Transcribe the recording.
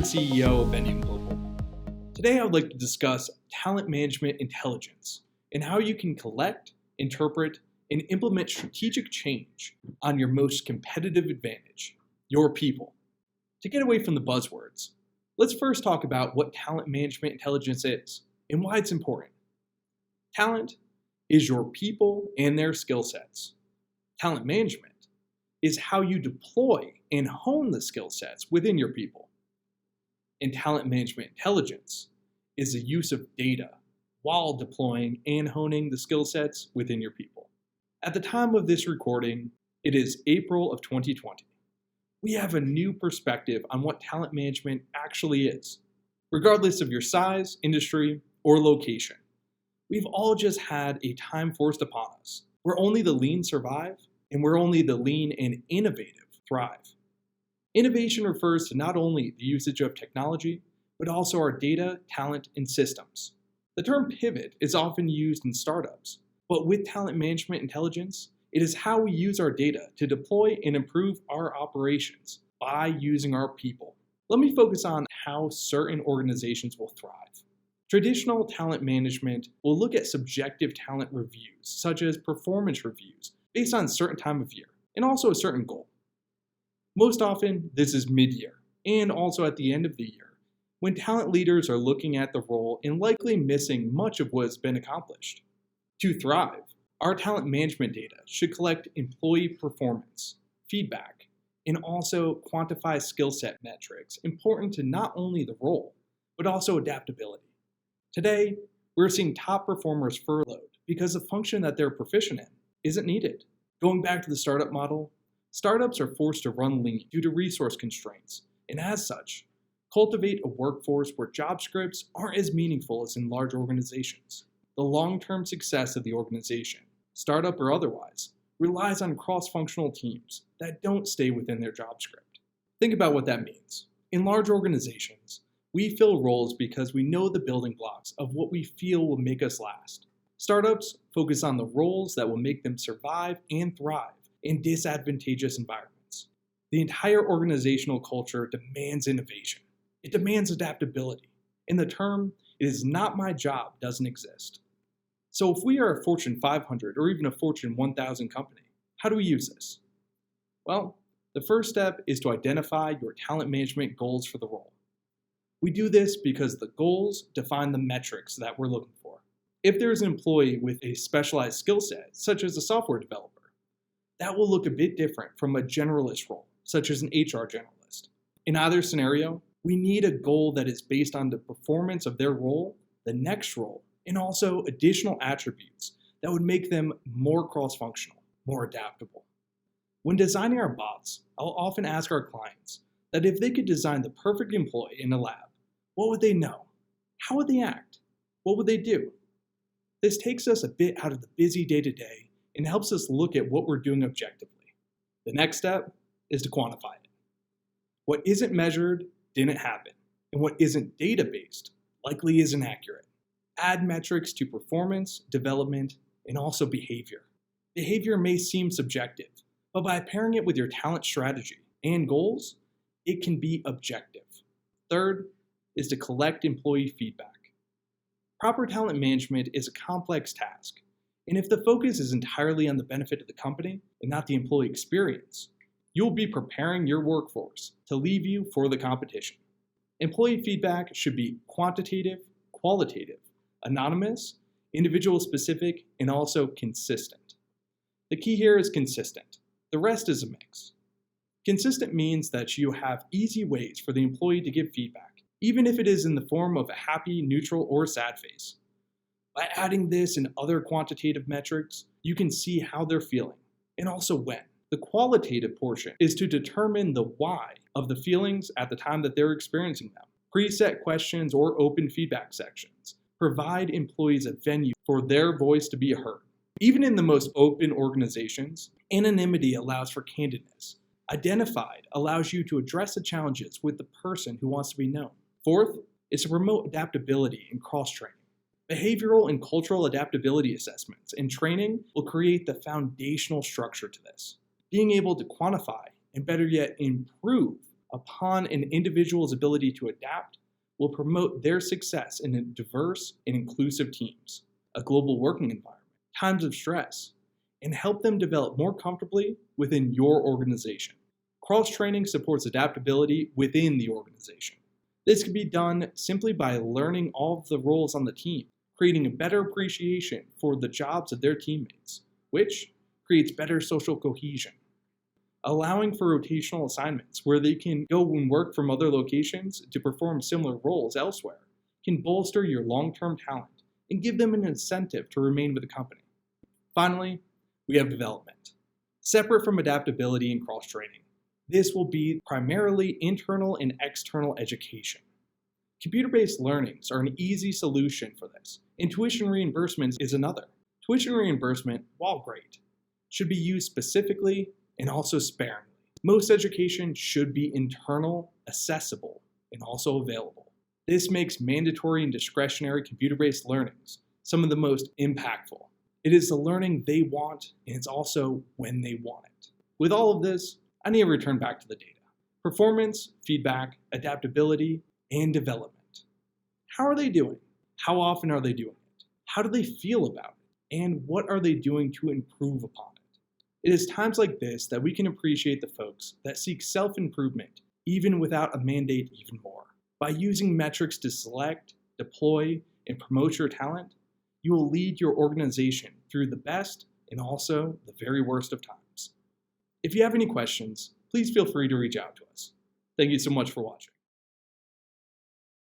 and CEO of Vendium Global. Today I would like to discuss talent management intelligence and how you can collect, interpret, and implement strategic change on your most competitive advantage, your people. To get away from the buzzwords, let's first talk about what talent management intelligence is and why it's important. Talent is your people and their skill sets. Talent management is how you deploy and hone the skill sets within your people. And talent management intelligence is the use of data while deploying and honing the skill sets within your people. At the time of this recording, it is April of 2020. We have a new perspective on what talent management actually is, regardless of your size, industry, or location. We've all just had a time forced upon us where only the lean survive and where only the lean and innovative thrive. Innovation refers to not only the usage of technology, but also our data, talent, and systems. The term pivot is often used in startups, but with talent management intelligence, it is how we use our data to deploy and improve our operations by using our people. Let me focus on how certain organizations will thrive. Traditional talent management will look at subjective talent reviews, such as performance reviews, based on a certain time of year, and also a certain goal. Most often, this is mid-year, and also at the end of the year, when talent leaders are looking at the role and likely missing much of what has been accomplished. To thrive, our talent management data should collect employee performance, feedback, and also quantify skill set metrics important to not only the role, but also adaptability. Today, we're seeing top performers furloughed because the function that they're proficient in isn't needed. Going back to the startup model, startups are forced to run lean due to resource constraints, and as such, cultivate a workforce where job scripts aren't as meaningful as in large organizations. The long-term success of the organization, startup or otherwise, relies on cross-functional teams that don't stay within their job script. Think about what that means. In large organizations, we fill roles because we know the building blocks of what we feel will make us last. Startups focus on the roles that will make them survive and thrive in disadvantageous environments. The entire organizational culture demands innovation. It demands adaptability. And the term, "it is not my job," doesn't exist. So if we are a Fortune 500 or even a Fortune 1000 company, how do we use this? Well, the first step is to identify your talent management goals for the role. We do this because the goals define the metrics that we're looking for. If there's an employee with a specialized skill set, such as a software developer, that will look a bit different from a generalist role, such as an HR generalist. In either scenario, we need a goal that is based on the performance of their role, the next role, and also additional attributes that would make them more cross-functional, more adaptable. When designing our bots, I'll often ask our clients that if they could design the perfect employee in a lab, what would they know? How would they act? What would they do? This takes us a bit out of the busy day-to-day and helps us look at what we're doing objectively. The next step is to quantify it. What isn't measured didn't happen, and what isn't data-based likely isn't accurate. Add metrics to performance, development, and also behavior. Behavior may seem subjective, but by pairing it with your talent strategy and goals, it can be objective. Third is to collect employee feedback. Proper talent management is a complex task, and if the focus is entirely on the benefit of the company and not the employee experience, you'll be preparing your workforce to leave you for the competition. Employee feedback should be quantitative, qualitative, anonymous, individual specific, and also consistent. The key here is consistent. The rest is a mix. Consistent means that you have easy ways for the employee to give feedback, even if it is in the form of a happy, neutral, or sad face. By adding this and other quantitative metrics, you can see how they're feeling, and also when. The qualitative portion is to determine the why of the feelings at the time that they're experiencing them. Preset questions or open feedback sections provide employees a venue for their voice to be heard. Even in the most open organizations, anonymity allows for candidness. Identified allows you to address the challenges with the person who wants to be known. Fourth is to promote adaptability and cross-training. Behavioral and cultural adaptability assessments and training will create the foundational structure to this. Being able to quantify and better yet improve upon an individual's ability to adapt will promote their success in diverse and inclusive teams, a global working environment, times of stress, and help them develop more comfortably within your organization. Cross-training supports adaptability within the organization. This can be done simply by learning all of the roles on the team, creating a better appreciation for the jobs of their teammates, which creates better social cohesion. Allowing for rotational assignments where they can go and work from other locations to perform similar roles elsewhere can bolster your long-term talent and give them an incentive to remain with the company. Finally, we have development. Separate from adaptability and cross-training, this will be primarily internal and external education. Computer-based learnings are an easy solution for this, and tuition reimbursements is another. Tuition reimbursement, while great, should be used specifically and also sparingly. Most education should be internal, accessible, and also available. This makes mandatory and discretionary computer-based learnings some of the most impactful. It is the learning they want, and it's also when they want it. With all of this, I need to return back to the data. Performance, feedback, adaptability, and development. How are they doing? How often are they doing it? How do they feel about it? And what are they doing to improve upon it? It is times like this that we can appreciate the folks that seek self-improvement even without a mandate even more. By using metrics to select, deploy, and promote your talent, you will lead your organization through the best and also the very worst of times. If you have any questions, please feel free to reach out to us. Thank you so much for watching.